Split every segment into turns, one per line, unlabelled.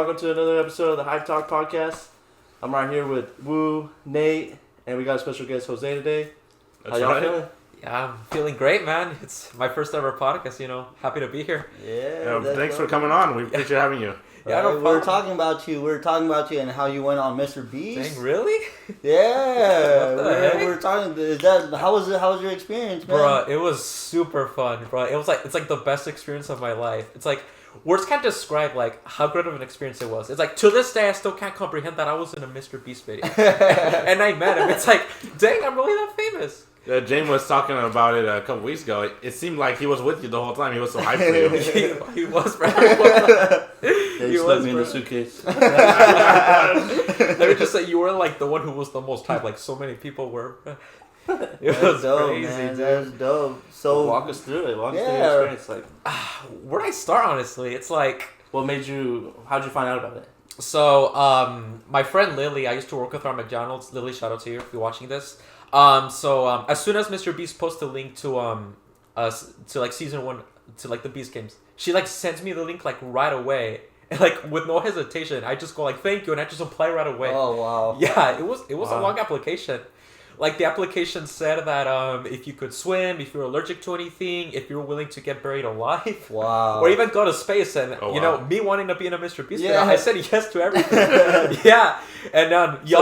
welcome to another episode of the Hypetalk Podcast. I'm right here with Woo, Nate, and we got a special guest, Jose, today.
That's
How y'all feeling?
Yeah, I'm feeling great, man. It's my first ever podcast, happy to be here.
Yeah.
Thanks for coming on. We appreciate having you.
Yeah, no
we were talking about you. We were talking about you and how you went on Mr. Beast.
Dang, really?
Yeah.
What the heck?
we were talking. Is that how was it? How was your experience, man?
Bro, it was super fun, bro. It's like the best experience of my life. It's like words can't describe like how good of an experience it was. It's like to this day I still can't comprehend that I was in a Mr. Beast video. And I met him. It's like, dang, I'm really that famous.
James was talking about it a couple weeks ago. It seemed like he was with you the whole time. He was so hyped for you.
he was, bro.
Yeah, you slipped me in the suitcase.
Let me just say, you were like the one who was the most hyped. Like so many people were. It was
dope,
crazy,
man.
dude.
That's dope. So
walk us through it. Walk us through your experience. Like,
Where'd I start? Honestly, it's like.
how'd you find out about it?
So, my friend Lily, I used to work with her at McDonald's. Lily, shout out to you if you're watching this. As soon as Mr. Beast posted a link to like season 1 to like the Beast games, she like sends me the link like right away, and like with no hesitation, I just go like thank you, and I just apply right away.
Oh wow.
Yeah, it was
Wow.
a long application. Like the application said that if you could swim, if you're allergic to anything, if you're willing to get buried alive,
Wow.
or even go to space, and
Oh,
you
wow.
know me wanting to be in a Mr. Beast
Yeah.
video, I said yes to everything. Yeah, and you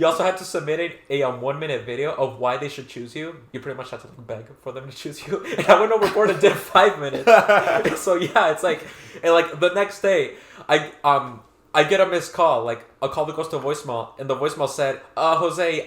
also had to submit a 1 minute video of why they should choose you. You pretty much had to beg for them to choose you, and I went overboard and did 5 minutes. So yeah, it's like, and like the next day, I get a missed call, like a call that goes to voicemail, and the voicemail said, Jose,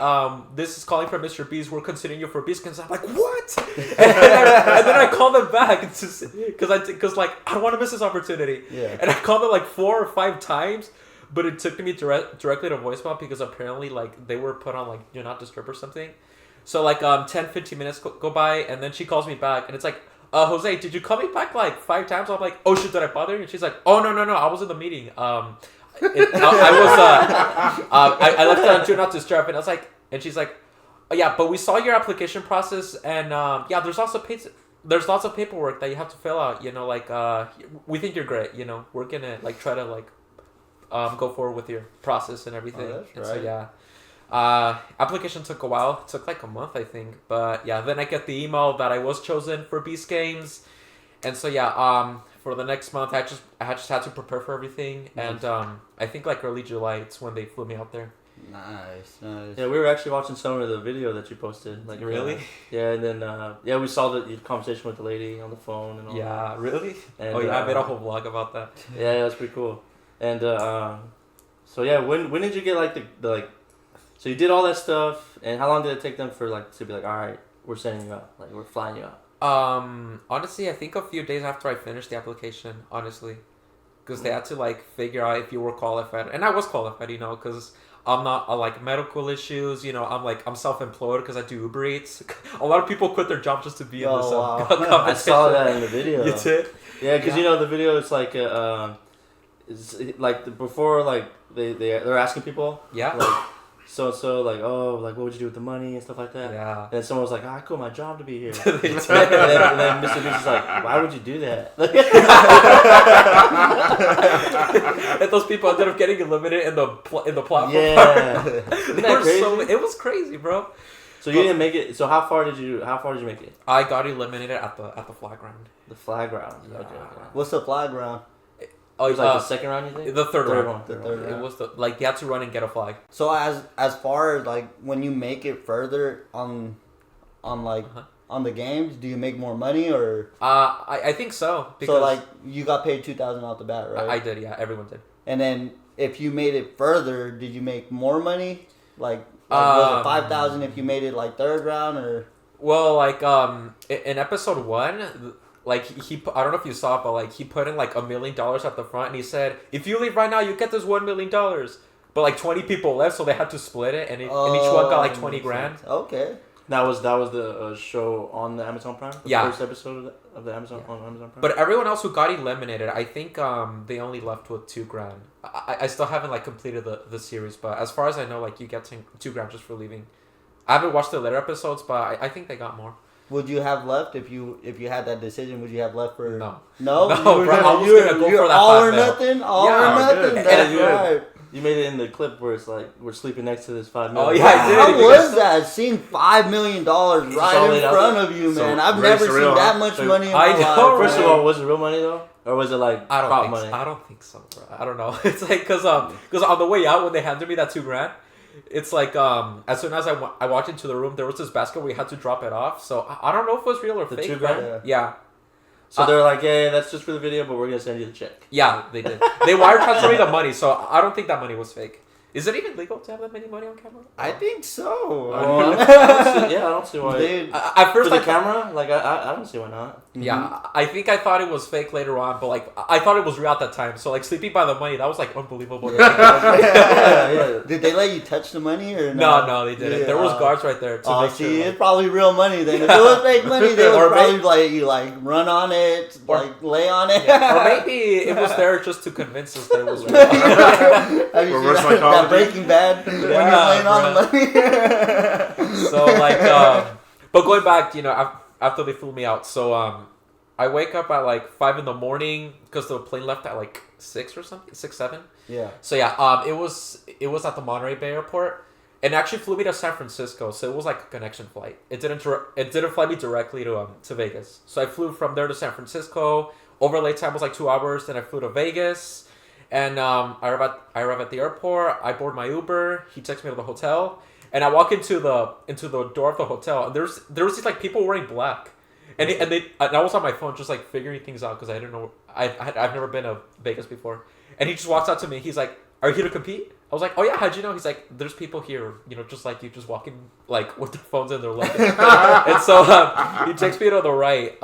this is calling from Mr. Beast. We're considering you for Beast Games. I'm like, what? and then I call them back because like I don't want to miss this opportunity.
Yeah.
And I called them like 4 or 5 times, but it took me directly to voicemail because apparently like they were put on like do not disturb or something. So like 10-15 minutes go by, and then she calls me back, and it's like, Jose, did you call me back like 5 times? I'm like, oh shit, did I bother you? And she's like, oh no, I was in the meeting. I left it on do not disturb, and I was like, and she's like, oh yeah, but we saw your application process, and yeah, there's lots of paperwork that you have to fill out. We think you're great. We're gonna like try to like go forward with your process and everything.
Oh, that's
and
right.
so yeah. Application took a while. It took like a month, I think. But yeah, then I get the email that I was chosen for Beast Games, and so yeah, for the next month, I just had to prepare for everything, and I think like early July, it's when they flew me out there.
Nice.
Yeah, we were actually watching some of the video that you posted. Like,
Really?
Yeah, and then we saw the conversation with the lady on the phone and all that.
Yeah, really?
And,
Oh yeah, I made a whole vlog about that.
Yeah, that's pretty cool. And so yeah, when did you get like the like? So you did all that stuff, and how long did it take them for like to be like, all right, we're sending you out, like we're flying you out?
Honestly, I think a few days after I finished the application, honestly, because they had to like figure out if you were qualified, and I was qualified, because I'm not like medical issues, I'm self-employed because I do Uber Eats. A lot of people quit their job just to be in this
wow.
competition.
I saw that in the video.
You did?
Yeah, because the video is like it's like before like they're asking people
Yeah.
like so like like what would you do with the money and stuff like that.
Yeah.
And then someone was like, I quit my job to be here.
They
and,
did.
then Mr. Beast is like, why would you do that?
And those people ended up getting eliminated in the platform.
Yeah.
They
Isn't that
were
crazy?
It was crazy, bro.
So you didn't make it. So how far did you make it?
I got eliminated at the flag round.
The flag round.
Yeah.
Okay.
What's the flag round?
Oh,
It was like the second round, you think?
the third round.
one.
The third
It
round.
was you had to run and get a flag.
So as far as like when you make it further on like on the games, do you make more money or?
I think so. Because
So like you got paid $2,000 off the bat, right?
I did, yeah. Everyone did.
And then if you made it further, did you make more money? Like was it 5,000 if you made it like third round or?
Well, like in episode 1, like I don't know if you saw it, but like he put in like $1 million at the front, and he said, if you leave right now, you get this $1 million. But like 20 people left, so they had to split it, and each one got like 20 grand.
Okay.
That was the show on the Amazon Prime. The
Yeah.
first episode of the Amazon on Amazon Prime.
But everyone else who got eliminated, I think they only left with $2 grand. I still haven't like completed the series, but as far as I know, like you get $2 grand just for leaving. I haven't watched the later episodes, but I think they got more.
would you have left if you had that decision? Would you have left for
No.
No,
No, bro, I was gonna go for that
all or
5 mil.
nothing, all
Yeah,
or nothing.
good.
That's
Yeah,
right.
You made it in the clip where it's like we're sleeping next to this $5
Oh,
million.
yeah, I did.
How was that? Seeing $5 million right in front of you,
So
man. I've
very
never
surreal,
seen that
huh?
much
So,
money in
I
my
know,
life.
First of
man.
all, was it real money though, or was it like
I don't
prop
think
money?
so. I don't think so, bro. I don't know. It's like because on the way out when they handed me that $2,000, it's like as soon as I walked into the room, there was this basket where we had to drop it off. So I don't know if it was real or
The
fake.
$2,000?
Bro. Yeah.
So they're like, yeah, that's just for the video, but we're gonna send you the check.
Yeah, they did. They wire transferred me the money, so I don't think that money was fake. Is it even legal to have that many money on camera?
I think so.
I don't see why.
Dude,
At first,
For the
I
camera, like I don't see why not.
yeah, I think I thought it was fake later on, but like I thought it was real at that time. So like sleeping by the money, that was like unbelievable.
Yeah.
Did they let you touch the money or
No, they didn't.
Yeah.
There was guards right there to
Oh,
make
see,
sure.
it's probably real money then. If it was fake money, they would
Or
probably
maybe-
like you like run on it,
Or-
like lay on it.
Or maybe it was there just to convince us that it was real.
Have you seen
Reverse
that
psychology.
Breaking Bad when you're
Yeah,
laying on the money?
So like, but going back, after they flew me out, so I wake up at like 5 a.m. because the plane left at like 6 or something, 6, 7.
Yeah.
So yeah, it was at the Monterey Bay Airport, and actually flew me to San Francisco. So it was like a connection flight. It didn't fly me directly to Vegas. So I flew from there to San Francisco. Overlay time was like 2 hours. Then I flew to Vegas, and I arrive at the airport. I board my Uber. He takes me to the hotel, and I walk into the door of the hotel, and there was these like people wearing black. And I was on my phone just like figuring things out because I didn't know I've never been to Vegas before, and he just walks out to me. He's like, "Are you here to compete?" I was like, "Oh yeah, how'd you know?" He's like, "There's people here, just like you, just walking like with their phones in their luggage." And so he takes me to the right.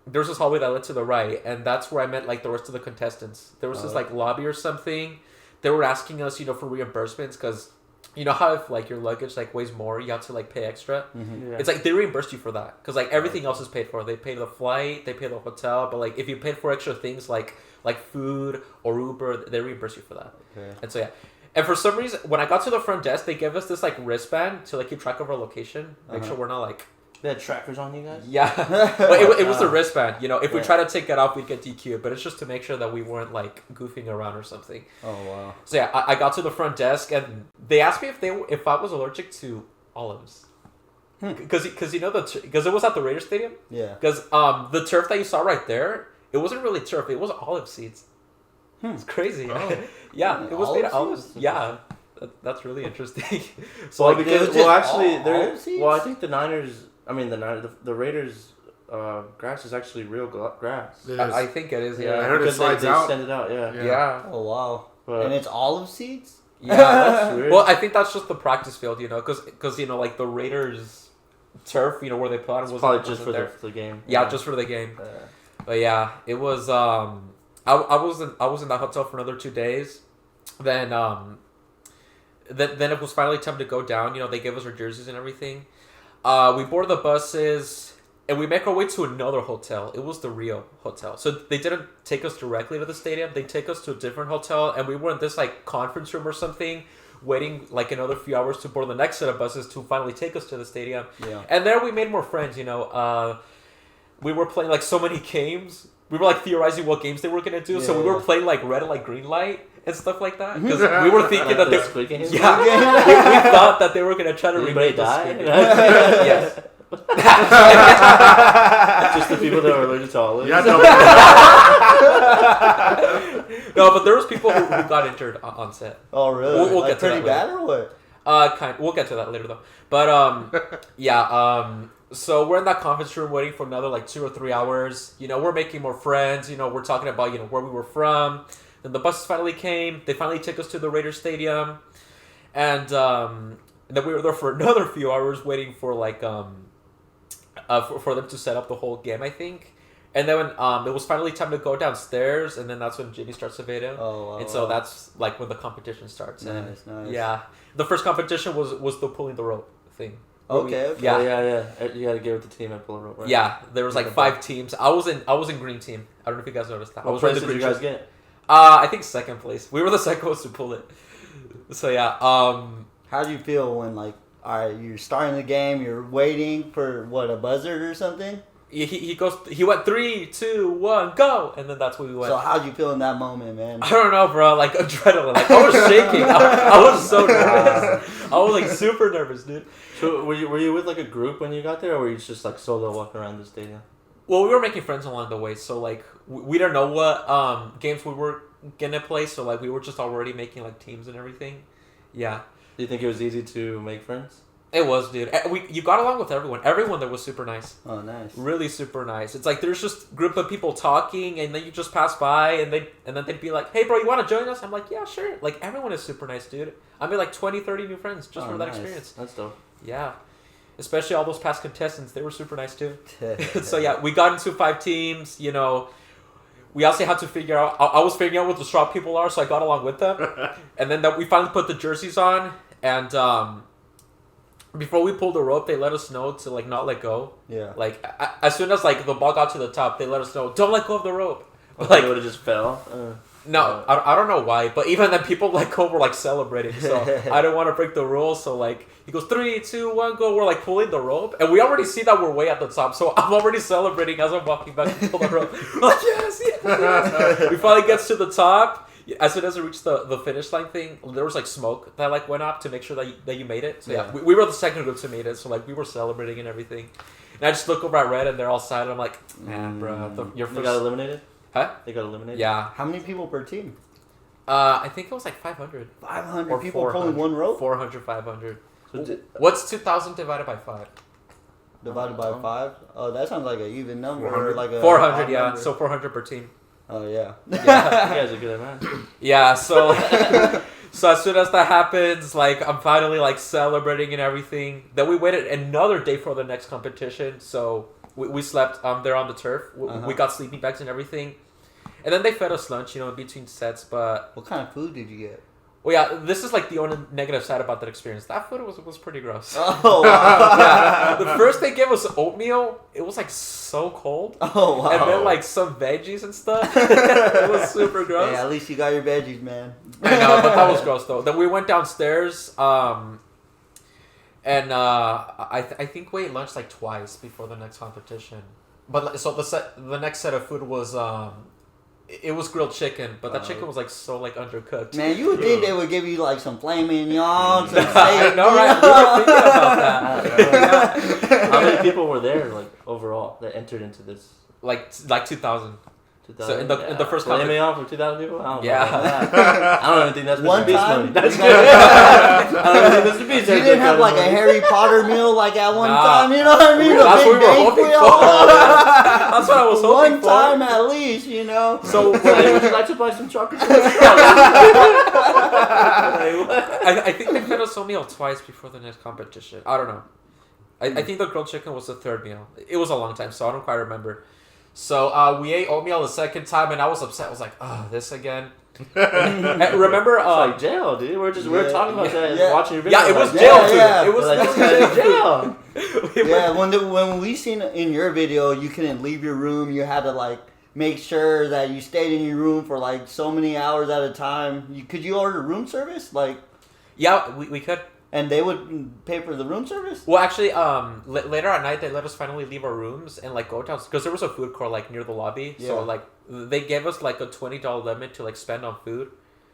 There's this hallway that led to the right, and that's where I met like the rest of the contestants. There was this like lobby or something. They were asking us, for reimbursements because. You know how if like your luggage like weighs more, you have to like pay extra.
Yeah.
It's like they reimburse you for that because like everything else is paid for. They pay the flight, they pay the hotel, but like if you paid for extra things like food or Uber, they reimburse you for that.
Okay.
And so yeah, and for some reason when I got to the front desk, they gave us this like wristband to like keep track of our location, make sure we're not like
They had trackers on you guys.
yeah, but it was a wristband. If we
Yeah.
try to take that off, we'd get DQ'd. But it's just to make sure that we weren't like goofing around or something.
Oh wow.
So yeah, I got to the front desk and they asked me if I was allergic to olives. Because because it was at the Raiders Stadium.
Yeah.
Because the turf that you saw right there, it wasn't really turf. It was olive seeds. It's crazy.
Oh.
Yeah, it was made of
Olive
olives. Yeah, that's really interesting.
So
like,
because
it was
actually
just
they're
olive seeds?
well, I think the Niners. I mean the Raiders. Grass is actually real grass.
It is.
I think it is.
Yeah,
I heard it
because
slides
they
out.
send it out. Yeah.
Yeah.
Oh wow.
But
And it's olive seeds?
Yeah.
that's weird.
Well, I think that's just the practice field, because like the Raiders turf, where they put on
it's
was
probably just for the game.
yeah, just for the game.
Yeah.
But yeah, it was. I was in that hotel for another 2 days. Then then it was finally time to go down. They gave us our jerseys and everything. We boarded the buses and we make our way to another hotel. It was the Rio Hotel. So they didn't take us directly to the stadium. They take us to a different hotel, and we were in this like conference room or something, waiting like another few hours to board the next set of buses to finally take us to the stadium.
Yeah.
And there we made more friends. We were playing like so many games. We were like theorizing what games they were gonna do. So we were playing like red and like green light and stuff like that because we were thinking that
Like the
they
Squid Game?
yeah we thought that they were gonna try to
Did anybody
remake the
die?
Squid Game. Yes.
Just the people that are allergic to olives.
Yeah, no.
No, but there was people who got injured on set.
Oh really?
We'll
Like
get to
pretty
that
bad or what?
We'll get to that later though. But yeah, so we're in that conference room waiting for another like 2 or 3 hours. We're making more friends. We're talking about where we were from. Then the buses finally came. They finally took us to the Raiders Stadium, and then we were there for another few hours waiting for like for them to set up the whole game, I think. And then when it was finally time to go downstairs, and then that's when Jimmy starts the video.
Oh wow.
And so that's like when the competition starts. And
Nice.
yeah, the first competition was the pulling the rope thing.
Okay.
Yeah.
Yeah. You gotta get with the team and pull a rope, right?
Yeah, there was like 5 teams. I was in green team. I don't know if you guys noticed that. I
What
was
place
wearing the
did
green
you guys
shirt.
get?
I think second place. We were the second ones to pull it. So yeah.
How do you feel when like all right, you're starting the game, you're waiting for a buzzard or something?
He went 3, 2, 1, go, and then that's where we went.
So how'd you feel in that moment, man?
I don't know, bro. Like adrenaline. Like I was shaking. I was so nervous. I was like super nervous, dude.
So were you with like a group when you got there, or were you just like solo walking around the stadium?
Well, we were making friends along the way, so like we don't know what games we were gonna play, so like we were just already making like teams and everything. Yeah.
Do you think it was easy to make friends?
It was, dude. You got along with everyone. Everyone there was super nice.
Oh, nice.
Really super nice. It's like there's just a group of people talking, and then you just pass by, and then they'd be like, "Hey, bro, you want to join us?" I'm like, "Yeah, sure." Like everyone is super nice, dude. I made like 20, 30 new friends just for that experience.
That's dope.
Yeah. Especially all those past contestants, they were super nice too. So yeah, we got into 5 teams. You know, we also had to figure out. I was figuring out what the strong people are, so I got along with them. And then we finally put the jerseys on, and before we pulled the rope, they let us know to like not let go.
Yeah.
Like as soon as like the ball got to the top, they let us know don't let go of the rope.
Like it would have just fell.
No, I don't know why, but even then people let go were like celebrating. So I didn't want to break the rules. So like he goes 3, 2, 1, go. We're like pulling the rope, and we already see that we're way at the top. So I'm already celebrating as I'm walking back to pull the rope. Like yes, yes. We finally gets to the top. As soon as we reached the finish line thing, there was like smoke that like went up to make sure that you made it. So yeah, we were the second group to made it. So like we were celebrating and everything. And I just look over at Red and they're all sad. I'm like, man, bro, your first.
They got eliminated.
Huh?
They got eliminated.
Yeah.
How many people per team?
I think it was like 500.
500
Or
people
400.
pulling one rope?
400, 500.
So
What's 2,000 divided by 5?
Divided by 5? Oh, that sounds like an even number.
400.
Or like a
400,
odd
yeah.
number.
So 400 per team.
Oh, yeah.
you guys are good at math.
Yeah, so so as soon as that happens, like I'm finally like celebrating and everything. Then we waited another day for the next competition. So we slept there on the turf. We got sleeping bags and everything. And then they fed us lunch, in between sets. But
What kind of food did you get?
well, yeah, this is like the only negative side about that experience. That food was pretty gross.
Oh, wow.
Yeah, the first they gave us oatmeal. It was like so cold.
Oh, wow.
And then like some veggies and stuff. It was super gross.
Hey, at least you got your veggies, man.
I know, but that was gross though. Then we went downstairs, and I think we ate lunch like twice before the next competition. But so the next set of food was it was grilled chicken, but that chicken was like so like undercooked.
Man, you would think they would give you like some filet mignon, some steak.
I know, right? We were thinking about that.
How many people were there, like overall, that entered into this?
Like 2,000.
2000?
So in the first
Filet
competition.
mignon for 2,000 people? I don't
Yeah.
know about that. I don't even think that's
One
Mr. Beast
time?
money. That's good. I don't even think Mr. Beast
You
has
didn't
that
have
kind
like
of
a
money.
Harry Potter meal like at one
Nah.
time, you know what I mean? A
That's
big
what we were hoping
banquet.
for. That's what I was hoping
One
for.
time at least,
So
Hey, would you like to buy some chocolate?
I think they fed us oatmeal twice before the next competition. I don't know. I think the grilled chicken was the third meal. It was a long time, so I don't quite remember. So we ate oatmeal the second time, and I was upset. I was like, "Oh, this again." And remember,
It's like jail, dude. We're talking about that and watching your video.
yeah, it was
like,
jail
yeah,
food.
yeah.
It was
like, this
definitely
guy's in
jail
jail.
food.
Yeah, when we seen in your video, you couldn't leave your room. You had to like make sure that you stayed in your room for like so many hours at a time. Could you order room service? Like,
Yeah, we could.
and they would pay for the room service?
Well, actually, later at night they let us finally leave our rooms and like go down because there was a food court like near the lobby.
Yeah.
So like they gave us like a $20 limit to like spend on food.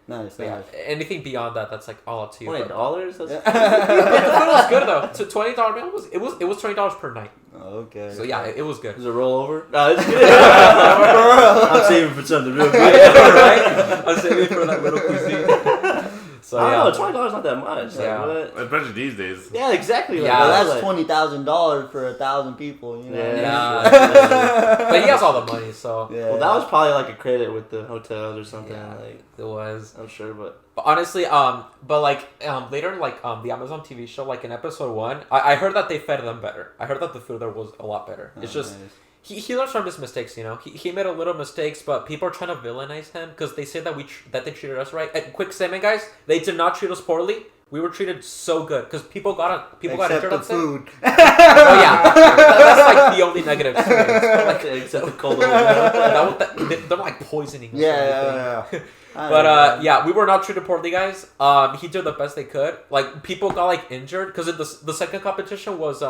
Nice,
But, yeah,
nice.
anything beyond that, that's like all up to you.
$20?
But the food was good though. So $20 meal it was $20 per night.
Okay.
So yeah, it was good.
Is it rollover? No, it's good. I'm saving for something real good.
Right? I'm saving for that little cuisine. So
I
yeah,
don't know, $20 not that much.
Yeah.
Like, what?
Especially these days.
Yeah, exactly.
Yeah.
Well,
like,
that's $20,000 for 1,000 people. You know.
Yeah. But he has all the money, so
Yeah.
Well, that was probably like a credit with the hotels or something.
Yeah.
Like,
it was.
I'm sure, but
But honestly, later, like the Amazon TV show, like in episode 1, I heard that they fed them better. I heard that the food there was a lot better. It's just
nice.
he learns from his mistakes. He made a little mistakes, but people are trying to villainize him because they say that that they treated us right. And quick statement, guys, they did not treat us poorly. We were treated so good because people got
Except
entered
the
on set.
food.
Oh yeah, that's like the only negative experience. But, like,
Except the cold milk.
they're like poisoning us.
Yeah.
But yeah, we were not treated poorly, guys. He did the best they could. Like people got like injured because the second competition was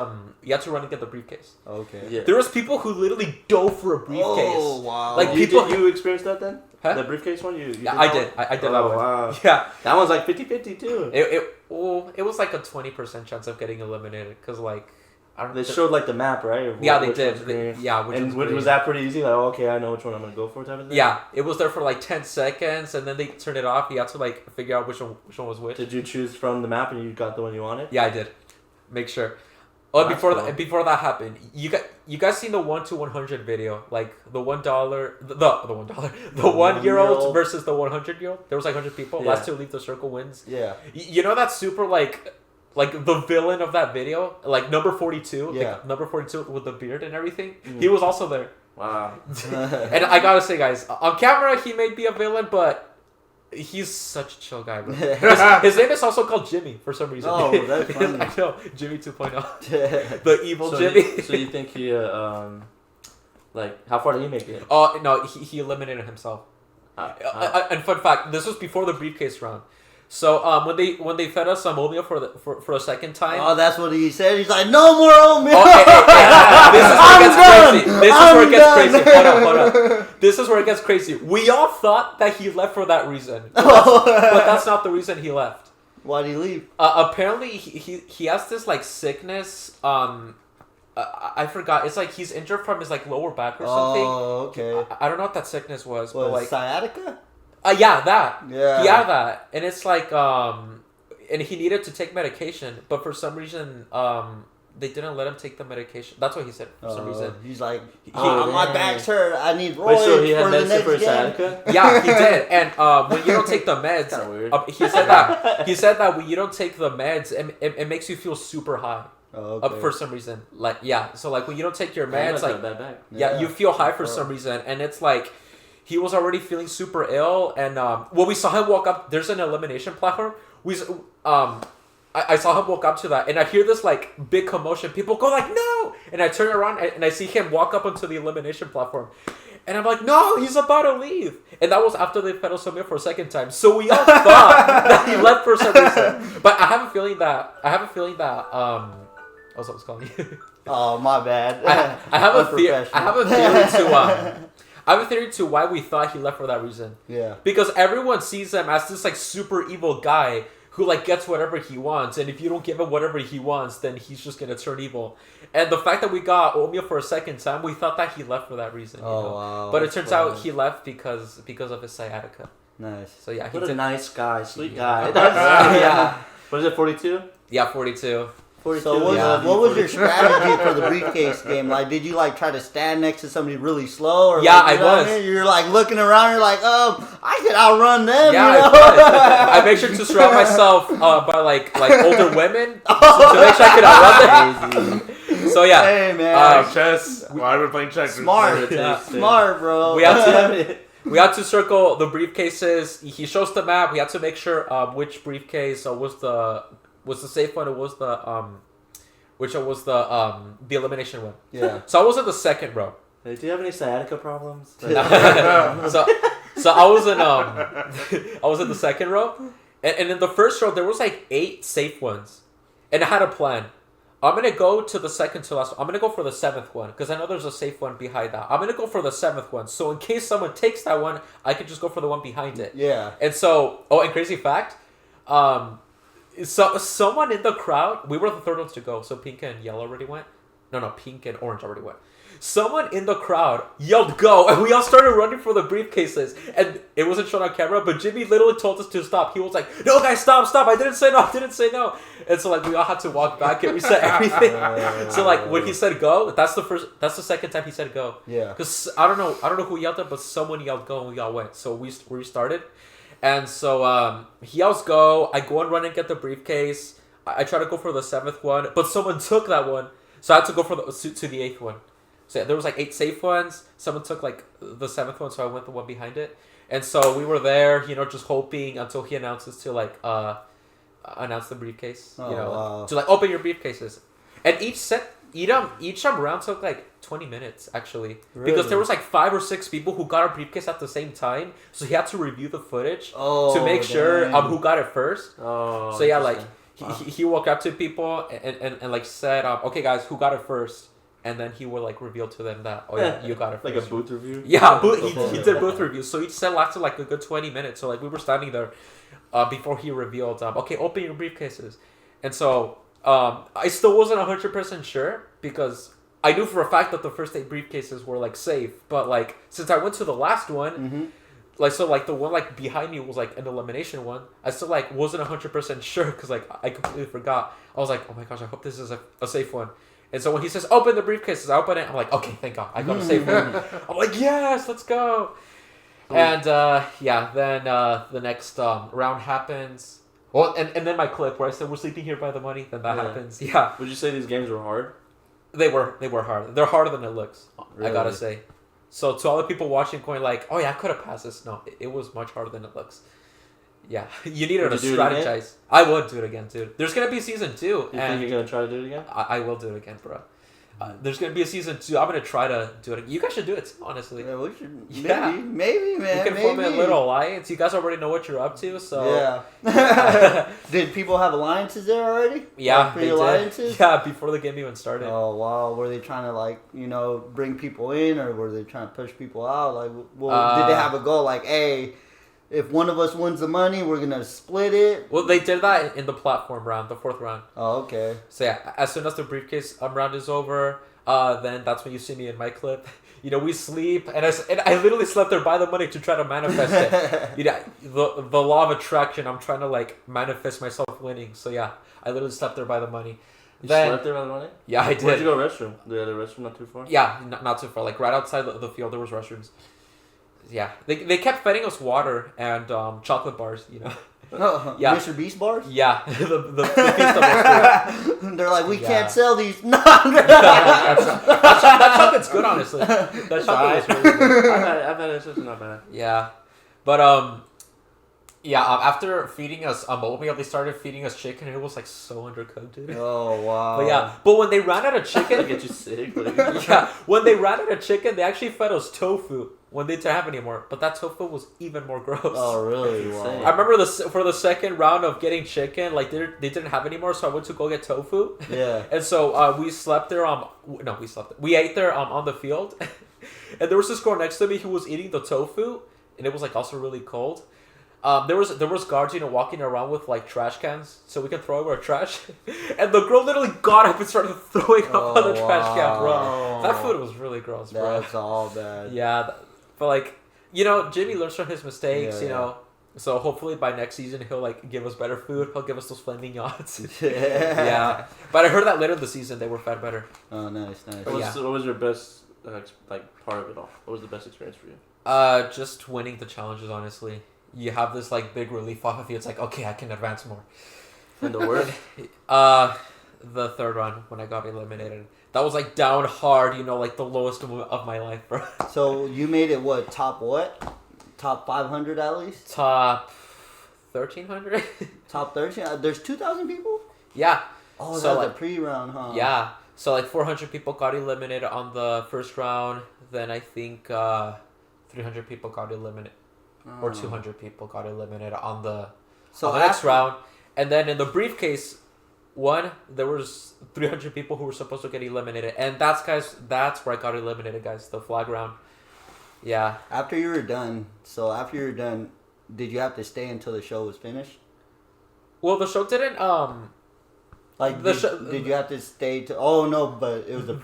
you had to run and get the briefcase.
Okay.
Yeah.
There was people who literally dove for a briefcase.
Oh wow.
Like,
You
people-
you experienced that then?
Huh?
The briefcase one? You
Yeah,
did
I
that
did.
one?
I did
Oh,
that one.
wow.
Yeah.
That one's like 50-50 too.
It was like a 20% chance of getting eliminated because like I don't.
They showed like the map, right? Of
Yeah, they
which
did.
one's green.
Which
And
was
was
green.
that pretty easy? Like, oh, okay, I know which one I'm gonna go for, type of thing.
Yeah, it was there for like 10 seconds, and then they turned it off. You had to like figure out which one was which.
Did you choose from the map and you got the one you wanted?
Yeah, I did. Make sure. Oh,
That's
before
cool.
before that happened, you guys seen the 1 to 100 video, like the $1, the $1, the 1-year-old versus the 100-year-old. There was like 100 people.
Yeah.
Last to leave the circle wins.
Yeah.
You know that super like the villain of that video, like number 42.
Yeah.
like, number 42 with the beard and everything.
Mm.
He was also there.
Wow.
And I gotta say, guys, on camera he may be a villain, but he's such a chill guy, bro. His name is also called Jimmy for some reason.
Oh, that's funny.
I know, Jimmy 2.0. The evil
So
Jimmy.
so you think he like how far did he make it?
Oh no, he eliminated himself.
Ah.
And fun fact, this was before the briefcase round. So when they fed us some oatmeal for a second time.
Oh, that's what he said. He's like, no more oatmeal.
Oh, hey, this is where it gets
I'm
crazy. This is where it gets crazy. Hold up. This is where it gets crazy. We all thought that he left for that reason, but that's not the reason he left.
Why'd he leave?
Apparently, he has this like sickness. I forgot. It's like he's injured from his like lower back or something.
Oh, okay.
I don't know what that sickness was, but like
sciatica?
yeah, that.
Yeah.
He had that, and it's like and he needed to take medication, but for some reason they didn't let him take the medication. That's what he said for some reason.
He's like,
Oh,
my
dang.
back's hurt. I need roids
Wait, so he had
for the
medicine
next
for his
game.
sciatica?
Yeah, he did. And when you don't take the meds,
Kinda weird.
he said that when you don't take the meds, it makes you feel super high.
Oh, okay.
For some reason, like yeah. So like when you don't take your
Man,
meds,
he must
like
have a bad back.
yeah, you feel high for some reason, and it's like he was already feeling super ill. And when we saw him walk up, there's an elimination platform. I saw him walk up to that, and I hear this like big commotion. People go like, "No!" And I turn around and I see him walk up onto the elimination platform, and I'm like, "No, he's about to leave." And that was after they fed us some for a second time. So we all thought that he left for some reason. But I have a feeling that what was calling you?
Oh, my bad.
I have a theory.
Unprofessional.
I have a theory to why we thought he left for that reason.
Yeah.
Because everyone sees him as this like super evil guy who like gets whatever he wants, and if you don't give him whatever he wants, then he's just gonna turn evil. And the fact that we got oatmeal for a second time, we thought that he left for that reason.
Oh,
you know?
wow.
But it
that's
turns
funny.
out he left because of his sciatica.
Nice.
So yeah, he
What a
did.
nice guy, sweet
Yeah.
guy.
Yeah.
What is it, 42?
Yeah, 42.
42.
So what was your strategy for the briefcase game? Like, did you like try to stand next to somebody really slow? Or
Yeah,
like, you know
I
what
was.
mean? You're like looking around. You're like, I could outrun them.
Yeah,
you know?
I make sure to surround myself by like older women to make sure I can outrun them. So yeah,
Hey man,
Chess. Why are we playing checkers?
smart,
Yeah.
smart, bro.
we had to circle the briefcases. He shows the map. We had to make sure which briefcase was the safe one. It was which one was the elimination one.
Yeah.
So I was in the second row.
Hey, do you have any sciatica problems?
So I was in the second row, and in the first row there was like 8 safe ones, and I had a plan. I'm gonna go to the second to last. I'm gonna go for the 7th one because I know there's a safe one behind that. I'm gonna go for the 7th one, so in case someone takes that one, I could just go for the one behind it.
Yeah.
And so, and crazy fact, so someone in the crowd, we were the third ones to go. So pink and yellow already went. No, pink and orange already went. Someone in the crowd yelled "go," and we all started running for the briefcases. And it wasn't shown on camera, but Jimmy literally told us to stop. He was like, "No, guys, stop! I didn't say no." And so like we all had to walk back and reset everything. So like when he said "go," that's the second time he said "go."
Yeah.
Because I don't know who yelled it, but someone yelled "go" and we all went. So we restarted. And so he yells "go." I go and run and get the briefcase. I try to go for the 7th one, but someone took that one, so I had to go for to the 8th one. So there was like 8 safe ones. Someone took like the 7th one, so I went the one behind it. And so we were there, just hoping until he announces to like announce the briefcase.
Oh, wow.
to like open your briefcases. And each set Each round took like 20 minutes actually, because there was like 5 or 6 people who got a briefcase at the same time, so he had to review the footage to make sure who got it first.
Oh.
So yeah, like he walked up to people and like said, okay guys, who got it first? And then he would like reveal to them that, oh yeah, you got it first.
Like a booth review.
Yeah, he did booth reviews. So each set lasted like a good 20 minutes. So like we were standing there before he revealed, okay, open your briefcases. And so I still wasn't 100% sure, because I knew for a fact that the first 8 briefcases were like safe, but like since I went to the last one, like so like the one like behind me was like an elimination one, I still like wasn't 100% sure, because like I completely forgot. I was like, oh my gosh, I hope this is a safe one. And so when he says open the briefcases, I open it. I'm like, okay, thank God, I got a safe one. I'm like, yes, let's go. And then the next round happens. Well, and then my clip where I said we're sleeping here by the money, then that happens. Yeah.
Would you say these games were hard?
They were hard. They're harder than it looks.
Really?
I gotta say. So to all the people watching, going like, "Oh yeah, I could have passed this." No, it was much harder than it looks. Yeah, you needed to strategize. I would do it again, dude. There's gonna be season 2.
You think you're gonna try to do it again?
I will do it again, bro. There's gonna be a season 2. I'm gonna try to do it. You guys should do it, honestly.
Yeah, we should.
Yeah.
Maybe, man.
You can form a little alliance. You guys already know what you're up to, so
yeah. Did people have alliances there already?
Yeah,
they did.
Yeah, before the game even started.
Oh wow, were they trying to like bring people in, or were they trying to push people out? Like, well, did they have a goal like, hey, if one of us wins the money, we're gonna split it?
Well, they did that in the platform round, the 4th round.
Oh, okay.
So yeah, as soon as the briefcase round is over, then that's when you see me in my clip. We sleep, and I literally slept there by the money to try to manifest it. The law of attraction. I'm trying to like manifest myself winning. So yeah, I literally slept there by the money.
You slept there by the money?
Yeah, I did.
Where'd you go restroom? The other restroom not too far?
Yeah, not too far. Like right outside the field, there was restrooms. Yeah, they kept feeding us water and chocolate bars. Yeah.
Mr. Beast bars?
Yeah, the Feast of
They're like, we can't sell these. No.
that chocolate's good, honestly. That chocolate is really good.
I've had it. It's just not bad.
Yeah, but after feeding us oatmeal, they started feeding us chicken, and it was like so undercooked, dude.
Oh wow.
But when they ran out of chicken,
get you sick.
When they ran out of chicken, they actually fed us tofu when they didn't have any more. But that tofu was even more gross.
Oh really? Wow.
I remember for the second round of getting chicken, like they didn't have any more, so I went to go get tofu.
Yeah.
And so we slept there. We ate there on the field, and there was this girl next to me who was eating the tofu, and it was like also really cold. There was guards, walking around with like trash cans so we can throw away our trash, and the girl literally got up and started throwing up on the trash can, bro. That food was really gross, bro.
That's all bad.
Yeah, but like Jimmy learns from his mistakes, So hopefully by next season he'll like give us better food. He'll give us those flaming yachts. Yeah. But I heard that later in the season they were fed better.
Oh, nice.
What was your best part of it all? What was the best experience for you?
Just winning the challenges, honestly. You have this like big relief off of you. It's like, okay, I can advance more.
And the word?
The 3rd round when I got eliminated. That was like down hard, like the lowest of my life, bro.
So you made it top what? Top 500 at least?
Top 1,300?
Top 13? There's 2,000 people?
Yeah.
Oh,
so
that's a pre-round, huh?
Yeah. So like 400 people got eliminated on the 1st round. Then I think 300 people got eliminated. Or 200 people got eliminated on the next round. And then in the briefcase one, there was 300 people who were supposed to get eliminated. And that's where I got eliminated, guys. The flag round. Yeah.
After you were done, did you have to stay until the show was finished?
Well, the show didn't,
did you have to stay to... Oh, no, but it was a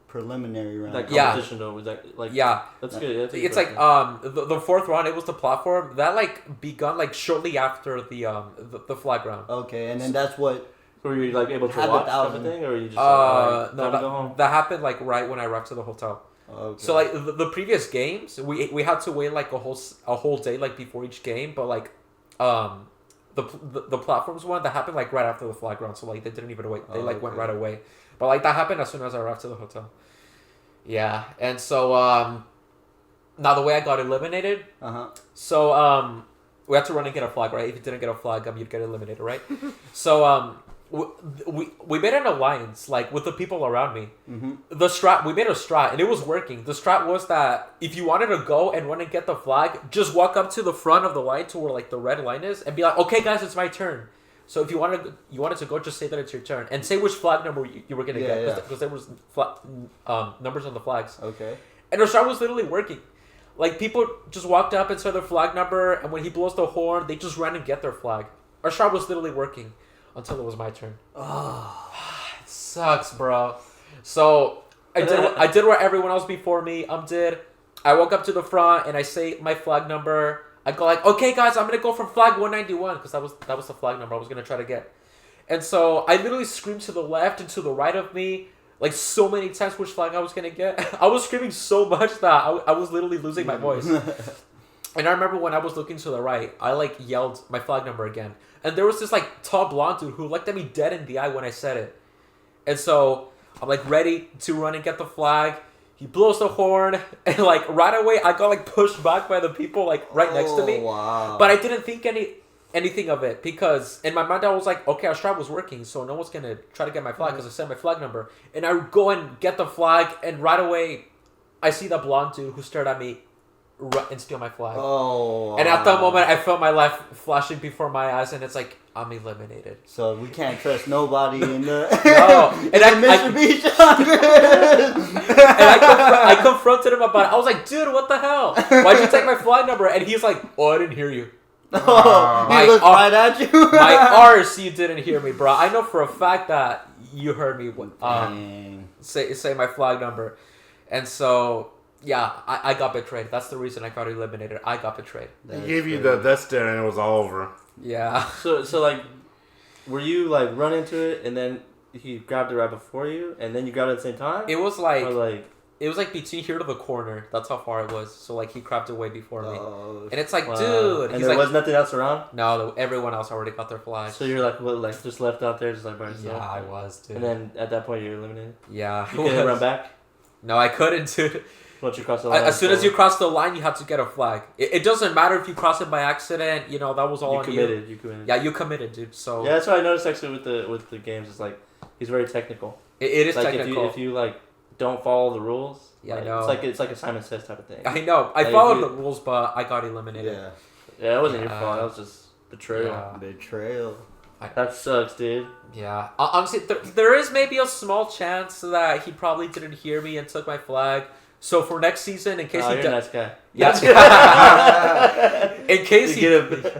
preliminary round.
That competition though, was that like...
Yeah.
That's good.
It's like, the 4th round, it was the platform. That like begun like shortly after the flag round.
Okay, and then that's what...
Were you like able to watch type of thing, or were you just
no, that happened like right when I arrived to the hotel.
Okay.
So like the previous games, we had to wait like a whole day like before each game, but like the platforms one that happened like right after the flag round, so like they didn't even wait. They went right away. But like that happened as soon as I arrived to the hotel. Yeah, and so now the way I got eliminated. So we had to run and get a flag, right? If you didn't get a flag, you'd get eliminated, right? So we made an alliance like with the people around me.
Mm-hmm.
The strat, we made a strat and it was working. The strat was that if you wanted to go and run and get the flag, just walk up to the front of the line to where like the red line is and be like, okay guys, it's my turn. So if you wanted to go, just say that it's your turn and say which flag number you were gonna get because there was numbers on the flags.
Okay.
And the strat was literally working. Like people just walked up and saw their flag number, and when he blows the horn, they just ran and get their flag. Our strat was literally working until it was my turn.
Oh,
It sucks, bro. So I did what everyone else before me did. I walk up to the front and I say my flag number. I go like, okay, guys, I'm gonna go for flag 191 because that was the flag number I was gonna try to get. And so I literally screamed to the left and to the right of me, like so many times which flag I was gonna get. I was screaming so much that I was literally losing my voice. And I remember when I was looking to the right, I like yelled my flag number again. And there was this like tall blonde dude who looked at me dead in the eye when I said it. And so I'm like ready to run and get the flag. He blows the horn, and like right away I got like pushed back by the people like right next to me.
Wow.
But I didn't think anything of it because in my mind I was like, okay, our strat was working, so no one's gonna try to get my flag because I said my flag number. And I go and get the flag, and right away I see the blonde dude who stared at me and steal my flag.
Oh.
And at that moment I felt my life flashing before my eyes, and it's like I'm eliminated.
So we can't trust nobody in the
No. And
Mr. Beach.
I confronted him about it. I was like, dude, what the hell? Why'd you take my flag number? And he's like, oh, I didn't hear you.
Oh, he looked right at you.
My arse, you didn't hear me, bro. I know for a fact that you heard me say my flag number. And so, yeah, I got betrayed. That's the reason I got eliminated. I got betrayed.
He gave you the death stare and it was all over.
Yeah.
So like, were you like run into it and then he grabbed it right before you and then you grabbed it at the same time?
It was like...
Or like...
It was like between here to the corner. That's how far it was. So like he grabbed it way before me.
Oh,
And it's like,
wow.
dude.
And
he's
there
like,
was nothing else around?
no, everyone else already got their flag.
So you're like, what, like just left out there just like by yourself?
Yeah, I was, dude.
And then at that point you're eliminated?
Yeah.
You couldn't run back?
No, I couldn't, dude.
Once you cross the line?
As soon as you cross the line, you have to get a flag. It doesn't matter if you cross it by accident. You know, that was all
you
on
committed.
you.
You committed.
Yeah, you committed, dude. So
Yeah, that's what I noticed actually with the games. It's like, he's very technical.
it is
like
technical.
if you like don't follow the rules,
Yeah,
like,
I know.
It's like a Simon Says type of thing.
I know. I
Like,
followed
you-
the rules, but I got eliminated.
yeah.
Yeah, it wasn't your
Yeah.
fault. That was just betrayal.
Yeah.
Betrayal.
That sucks, dude.
Yeah. Honestly, there is maybe a small chance that he probably didn't hear me and took my flag. So for next season, in case
Oh,
he
you're a nice guy.
yeah. In case
You
he
get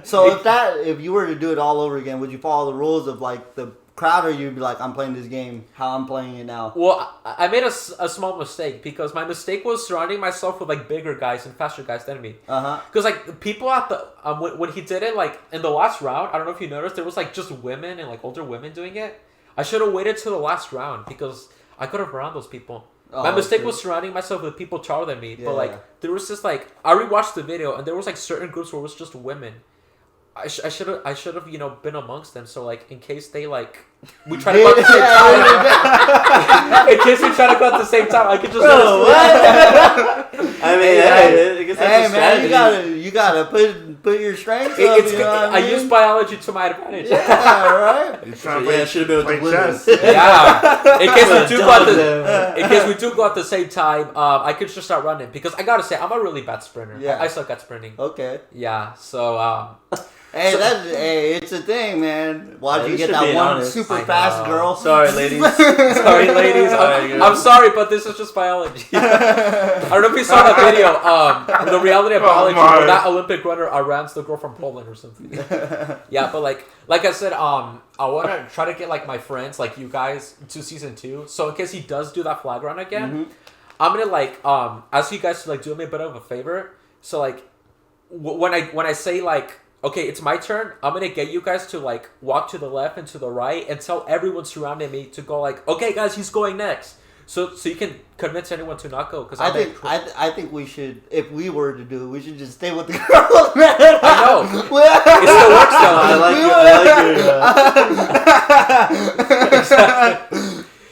a-
So if you were to do it all over again, would you follow the rules of like the crowd, or you'd be like, I'm playing this game how I'm playing it now?
Well, I made a small mistake because my mistake was surrounding myself with like bigger guys and faster guys than me. Because like the people at the when he did it like in the last round, I don't know if you noticed, there was like just women and like older women doing it. I should have waited till the last round because I could have run those people. My mistake was surrounding myself with people taller than me.
Yeah.
But like there was just like I rewatched the video and there was like certain groups where it was just women. I should have been amongst them, so like in case they like we try to go at the same time. In case we try to go at the same time, I could just
I mean, I guess that's
Hey
a
man,
strategy.
you gotta put your strengths up. You know what
I
mean?
use biology to my advantage.
Yeah, right.
He's
So,
trying to
yeah,
play,
it should have been with
play
the women.
chess.
Yeah. In case we do go at
Dumb.
in case we do go at the same time, I could just start running because I gotta say I'm a really bad sprinter.
Yeah.
I suck at sprinting.
Okay.
Yeah. So
Hey, it's a thing, man. Why'd
Yeah,
you
you
get
should
that
be
one
honest.
super
I
fast
know.
girl?
Sorry, ladies.
sorry, ladies.
Sorry,
I'm sorry, but this is just biology. I don't know if you saw that video. The reality of biology,
my.
where that Olympic runner runs the girl from Poland or something. Yeah, but like I said, I want to try to get like my friends, like you guys, to season 2. So in case he does do that flag run again, I'm gonna like ask you guys to like do me a bit of a favor. So like when I say like, okay, it's my turn, I'm gonna get you guys to like walk to the left and to the right and tell everyone surrounding me to go like, okay guys, he's going next. So you can convince anyone to not go. Because
I think we should, if we were to do it, we should just stay with the girls, man.
I know. It still works though.
I like you.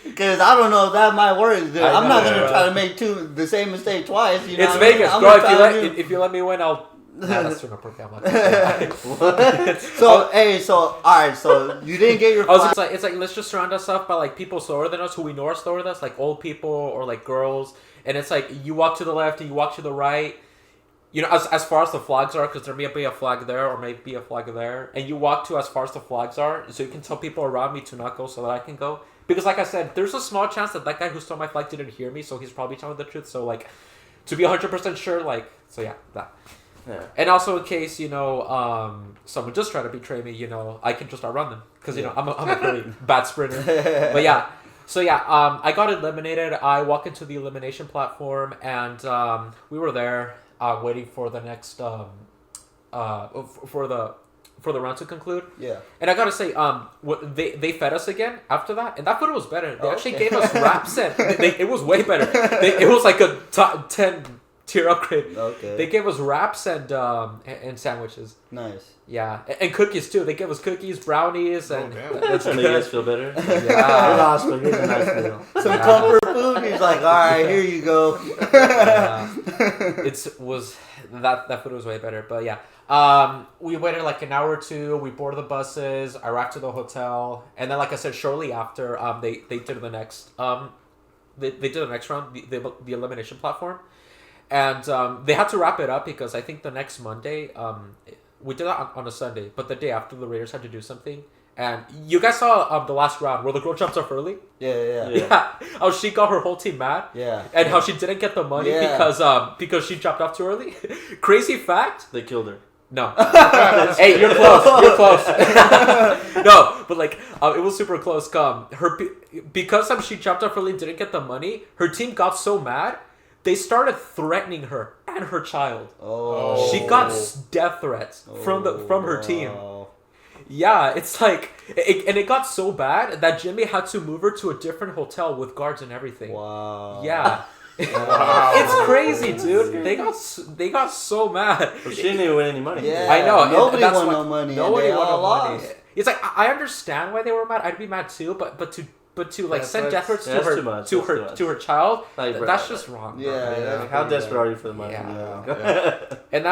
Because I don't know if that might work. Dude. I'm not
know,
gonna
bro.
try to make the same mistake twice. You know
It's
what I mean?
Vegas,
I'm
bro.
gonna try to do-
If you let me win, I'll That's too inappropriate. I'm not gonna say
So all right, so you didn't get your.
I was it's like let's just surround ourselves by like people slower than us who we know are slower than us, like old people or like girls. And it's like you walk to the left and you walk to the right. You know, as far as the flags are, because there may be a flag there or may be a flag there, and you walk to as far as the flags are, so you can tell people around me to not go so that I can go. Because like I said, there's a small chance that guy who stole my flag didn't hear me, so he's probably telling the truth. So like, to be 100% sure, like, so yeah, that.
Yeah.
And also in case, you know, someone just tried to betray me, you know, I can just outrun them. Because, you know, I'm a pretty bad sprinter. But yeah. So yeah, I got eliminated. I walked into the elimination platform and we were there waiting for the next, for the round to conclude. Yeah. And I gotta say, they fed us again after that. And that food was better. They actually gave us wraps and it was way better. It was like a top 10 tier upgrade. Okay. They gave us wraps and sandwiches. Nice. Yeah, and cookies too. They gave us cookies, brownies, and
that's what made you guys feel better. Yeah. Here's a nice meal.
Some comfort food. He's like, all right, here you go.
It was that food was way better, but yeah. We waited like an hour or two. We boarded the buses. I arrived to the hotel, and then, like I said, shortly after, they did the next they did the next round, the elimination platform. And they had to wrap it up because I think the next Monday, we did that on a Sunday, but the day after the Raiders had to do something. And you guys saw the last round where the girl jumps off early? Yeah. How she got her whole team mad? Yeah. And how she didn't get the money because she jumped off too early? Crazy fact?
They killed her.
No. Hey, you're close. You're close. No, but like, it was super close. Because she jumped off early and didn't get the money, her team got so mad, they started threatening her and her child. Oh. She got death threats from her team. Yeah, it's like, it got so bad that Jimmy had to move her to a different hotel with guards and everything. Wow. Yeah. Wow. It's crazy, dude. They got so mad.
But she didn't even win any money.
Yeah,
I know.
Nobody won no money.
Nobody won no money. It's like, I understand why they were mad. I'd be mad too, but to like send death threats to her child, like, that's just wrong.
Yeah. Like, how desperate are you for the money?
Yeah. and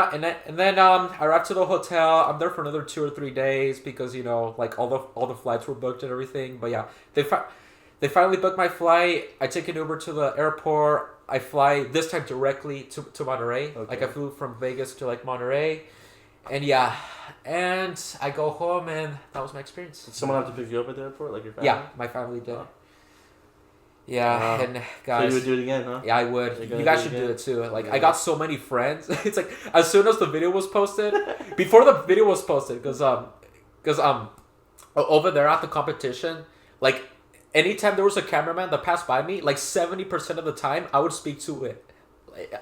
then I arrived to the hotel. I'm there for another 2 or 3 days because, you know, like all the flights were booked and everything. But yeah, they finally booked my flight. I take an Uber to the airport. I fly this time directly to Monterrey. Okay. Like I flew from Vegas to like Monterrey, and yeah. And I go home, and that was my experience.
Did someone have to pick you up at the airport, like your family?
Yeah, my family did. Oh. Yeah, and guys...
So you would do it again, huh?
Yeah, I would. You guys should do it, too. Like, I got so many friends. It's like, as soon as the video was posted... Before the video was posted, because over there at the competition, like, anytime there was a cameraman that passed by me, like, 70% of the time, I would speak to it.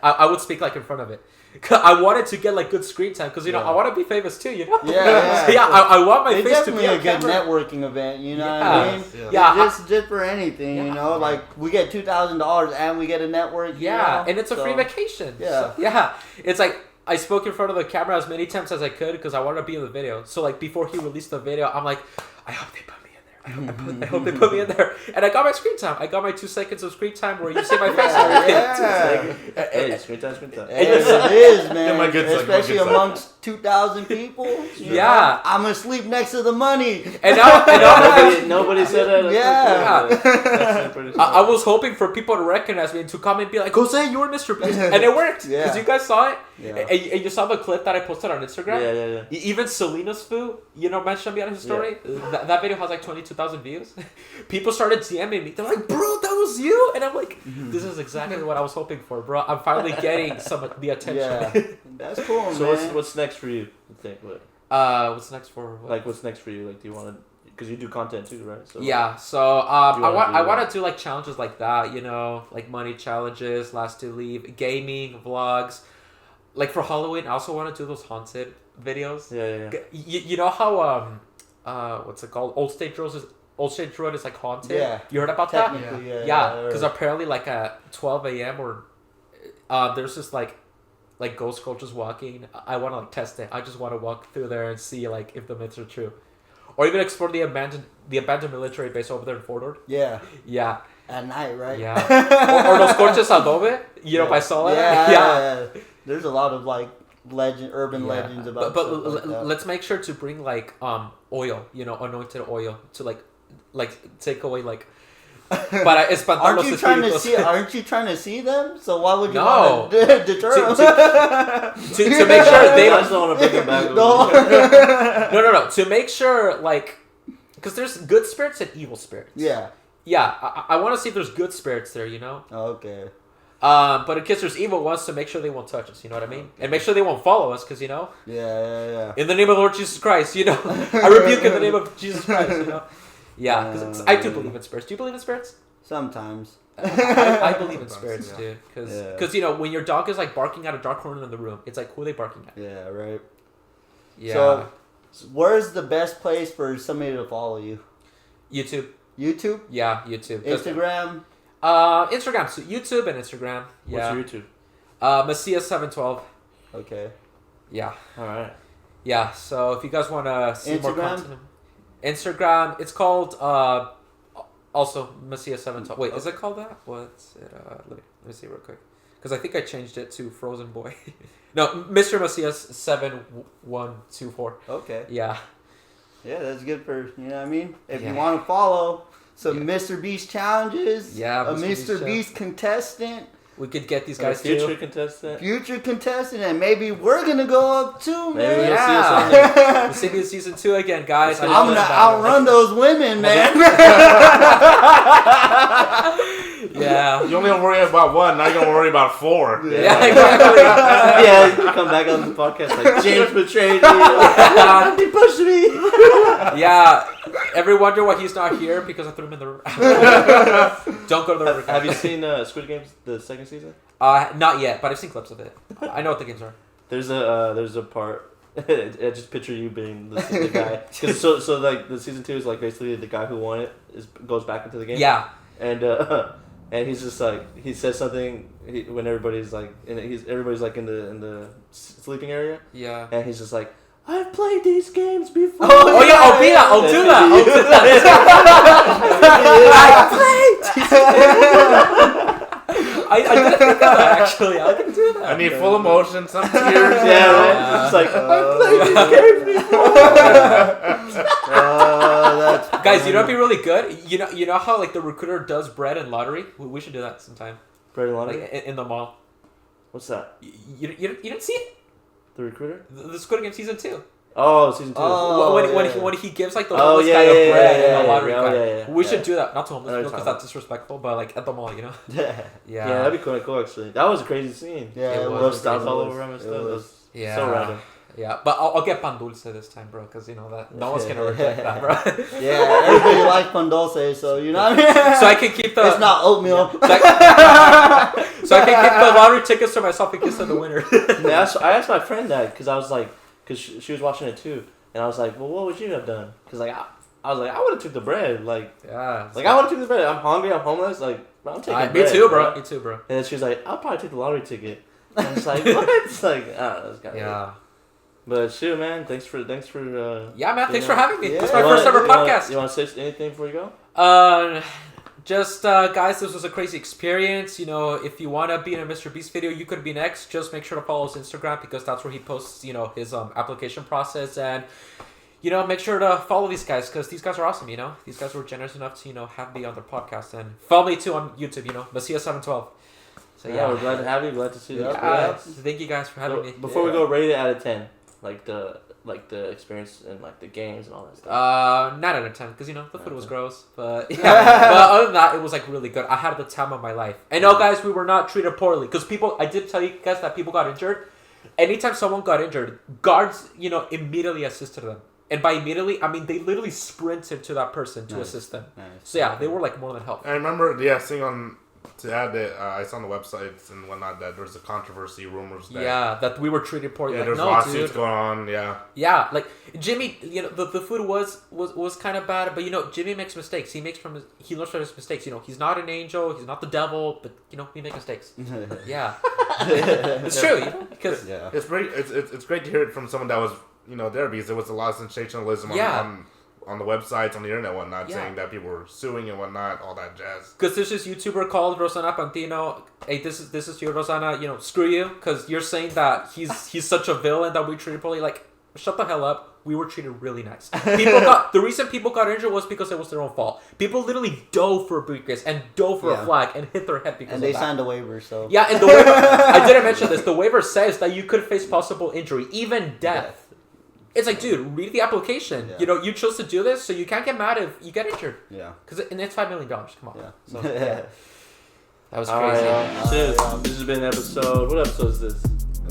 I would speak, like, in front of it. I wanted to get like good screen time because, you know, I want to be famous too, you know. I want my face to be
a good networking event, you know what I mean? Just for anything, you know, like we get $2,000 and we get a network.
Yeah, and it's a free vacation. Yeah, it's like I spoke in front of the camera as many times as I could because I wanted to be in the video. So like before he released the video, I'm like, I hope they put me in there. I hope they put me in there. And I got my screen time. I got my 2 seconds of screen time where you see my face and everything.
Hey, screen time.
It is, man. Especially amongst 2,000 people.
Yeah.
I'm going to sleep next to the money.
And now
nobody said that.
Yeah. I was hoping for people to recognize me and to come and be like, Jose, you were Mr. Beast. And it worked. Because you guys saw it. Yeah. And you saw the clip that I posted on Instagram. Yeah. Even Selena's food, you know, mentioned me on his story. Yeah. That video has like 22,000 views. People started DMing me. They're like, bro, that was you. And I'm like, this is exactly what I was hoping for, bro. I'm finally getting some of the attention.
Yeah. That's cool, man.
So what's next for you?
What's next for what?
Like, what's next for you? Like, do you want to... Because you do content too, right? So,
yeah, so I want to do like challenges like that, you know, like money challenges, last to leave, gaming, vlogs. Like for Halloween, I also want to do those haunted videos.
Yeah.
You know how what's it called? Old State Road is like haunted. Yeah. You heard about that? Yeah. Because apparently like at 12 a.m. or there's this like ghost girl just walking. I want to like test it. I just want to walk through there and see like if the myths are true, or even explore the abandoned military base over there in Fort Ord. Yeah.
At night, right?
Yeah. or Los Cortes Adobe. You know, by Sola.
Yeah. There's a lot of like urban legends about.
But
stuff like that.
let's make sure to bring like oil, anointed oil to like take away like. Para espantar
Aren't
los
you trying to
espíritus.
see? Aren't you trying to see them? So why would you
No.
want to deter them?
to make sure
I
they
just don't want to bring them back.
no to make sure like because there's good spirits and evil spirits.
Yeah.
I want to see if there's good spirits there,
Okay.
But in case there's evil ones, to make sure they won't touch us, you know what I mean? And make sure they won't follow us, because,
Yeah.
in the name of the Lord Jesus Christ, I rebuke in the name of Jesus Christ, Yeah, because I do believe in spirits. Do you believe in spirits?
Sometimes.
I believe in spirits,
yeah.
dude. Because, when your dog is, like, barking at a dark corner in the room, it's like, who are they barking at?
Yeah, right.
Yeah.
So, where's the best place for somebody to follow you?
YouTube.
YouTube?
Yeah, YouTube.
Instagram?
Instagram. So YouTube and Instagram. Yeah.
What's your YouTube?
Macias712.
Okay.
Yeah.
All right.
Yeah, so if you guys want to see more
Instagram?
content. Instagram, it's called also Macias712. Wait, is it called that? What's it? Let me see real quick. Because I think I changed it to Frozen Boy. No, Mr. Macias7124.
Okay.
Yeah.
Yeah, that's good for, you know what I mean? If
Yeah.
you want to follow some
Yeah.
Mr. Beast challenges,
Yeah,
a
Mr.
Mr. Beast contestant,
We could get these
Like a
guys
future
too.
contestant.
future contestant, and maybe we're going to go up too,
Maybe
man.
we'll see us on
Yeah. We'll see you in season 2 again, guys.
I'm
I'm going to outrun those women, man.
Yeah.
You only gonna worry about one, now you're gonna worry about 4.
Yeah, exactly.
Yeah, you come back on the podcast like James betrayed me. He pushed me.
Yeah. Ever wonder why he's not here? Because I threw him in the river. Don't go to the river.
Have you seen Squid Games the second season?
Not yet, but I've seen clips of it. I know what the games are.
There's a part. I just picture you being the guy. Cause so like the season 2 is like basically the guy who won it goes back into the game.
Yeah.
And he's just like he says something when everybody's like everybody's like in the sleeping area.
Yeah.
And he's just like, I've played these games before.
Oh yeah, I'll be that. I'll do that. I didn't think of that actually. I can do that.
I need full emotion, some tears.
Yeah, right. It's like I've played these games before.
That's
Guys, you know what'd be really good? You know how like the recruiter does bread and lottery? We should do that sometime.
Bread and lottery?
Like in the mall.
What's that?
You didn't see it?
The recruiter?
The Squid Game season 2.
Oh, season 2.
Oh,
when he gives like the
Oh,
homeless
yeah,
guy
yeah,
a
yeah,
bread
yeah,
and a lottery
yeah,
card.
yeah,
We should
yeah.
do that. Not to
I
homeless
know
people
what
because
you're
that's disrespectful, but like at the mall,
Yeah,
Yeah.
that'd be cool actually. That was a crazy scene.
Yeah,
It
it
was.
Those
was.
stuff
It
all
was.
over him and
It
stuff. That
was.
was
Yeah.
so random.
Yeah, but I'll get pan dulce this time, bro, because that no one's gonna reject that, bro.
Yeah, everybody likes pan dulce, so you know what I mean?
So I can keep the.
It's not oatmeal.
So I can keep the lottery tickets to myself in case of the winner.
Yeah, I asked my friend that because I was like, because she was watching it too, and I was like, well, what would you have done? Because like I was like, I would have took the bread, like
Yeah.
I would have took the bread. I'm hungry, I'm homeless, like I'm taking bread.
Me too, bro. Me too, bro.
And then she was like, I'll probably take the lottery ticket. And I was like, what? It's like, this guy.
Yeah.
But shoot, man, thanks for
Yeah, man. Thanks for having me.
Yeah.
This is my first ever podcast.
You want to say anything before you go?
Just guys, this was a crazy experience. If you want to be in a Mr. Beast video, you could be next. Just make sure to follow his Instagram because that's where he posts, his application process, and make sure to follow these guys because these guys are awesome. These guys were generous enough to have me on their podcast and follow me too on YouTube. Macias712. So
Yeah, we're glad to have you. Glad to see you.
Yeah.
Thank you guys for having me.
Before we go, rate it out of 10, like the experience and like the games and all that stuff.
9 out of 10 because the food was
Okay.
gross, but yeah. But other than that, it was like really good. I had the time of my life. And no, guys, we were not treated poorly because I did tell you guys that people got injured. Anytime someone got injured, guards immediately assisted them. And by immediately, I mean they literally sprinted to that person to assist them.
Nice.
So yeah, they were like more than helpful.
I remember, seeing to add that I saw on the websites and whatnot that there was a controversy, rumors that
That we were treated poorly.
yeah,
Like,
there's
no,
lawsuits
dude.
going on. Yeah,
Yeah, like Jimmy, the food was kind of bad, but Jimmy makes mistakes. He learns from his mistakes. He's not an angel, he's not the devil, but we make mistakes. Yeah, it's true. Because
Yeah.
it's great to hear it from someone that was there because there was a lot of sensationalism
Yeah.
on the websites, on the internet, and whatnot,
Yeah.
saying that people were suing and whatnot, all that jazz.
Because there's this YouTuber called Rosana Pantino. Hey, this is you, Rosana. You know, screw you, because you're saying that he's such a villain that we treated poorly. Like, shut the hell up. We were treated really nice. The reason people got injured was because it was their own fault. People literally dove for a briefcase and dove for a flag and hit their head because
And
of
they
that.
signed a waiver, so.
Yeah, and the waiver, I didn't mention this. The waiver says that you could face possible injury, even death. It's like, dude, read the application.
Yeah.
You know, you chose to do this, so you can't get mad if you get injured.
Yeah.
And it's $5 million. Come on.
Yeah.
So, yeah. That was
All
crazy.
right, cheers. This has been an episode. What episode is this?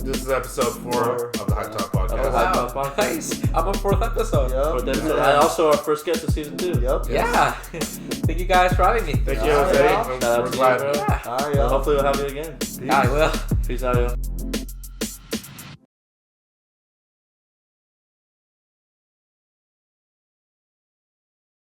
This is episode 4 of the Hypetalk Podcast.
Oh,
Wow,
Podcast.
nice. I'm on 4th episode.
Fourth episode. And also our first guest of season 2.
Yep.
Yeah. Thank you guys for having me.
Thank you,
All right,
Jose.
y'all.
Shout out
We're
to you,
glad.
bro.
Yeah.
All right, y'all.
Hopefully we'll have you again.
I will.
Peace out, yo.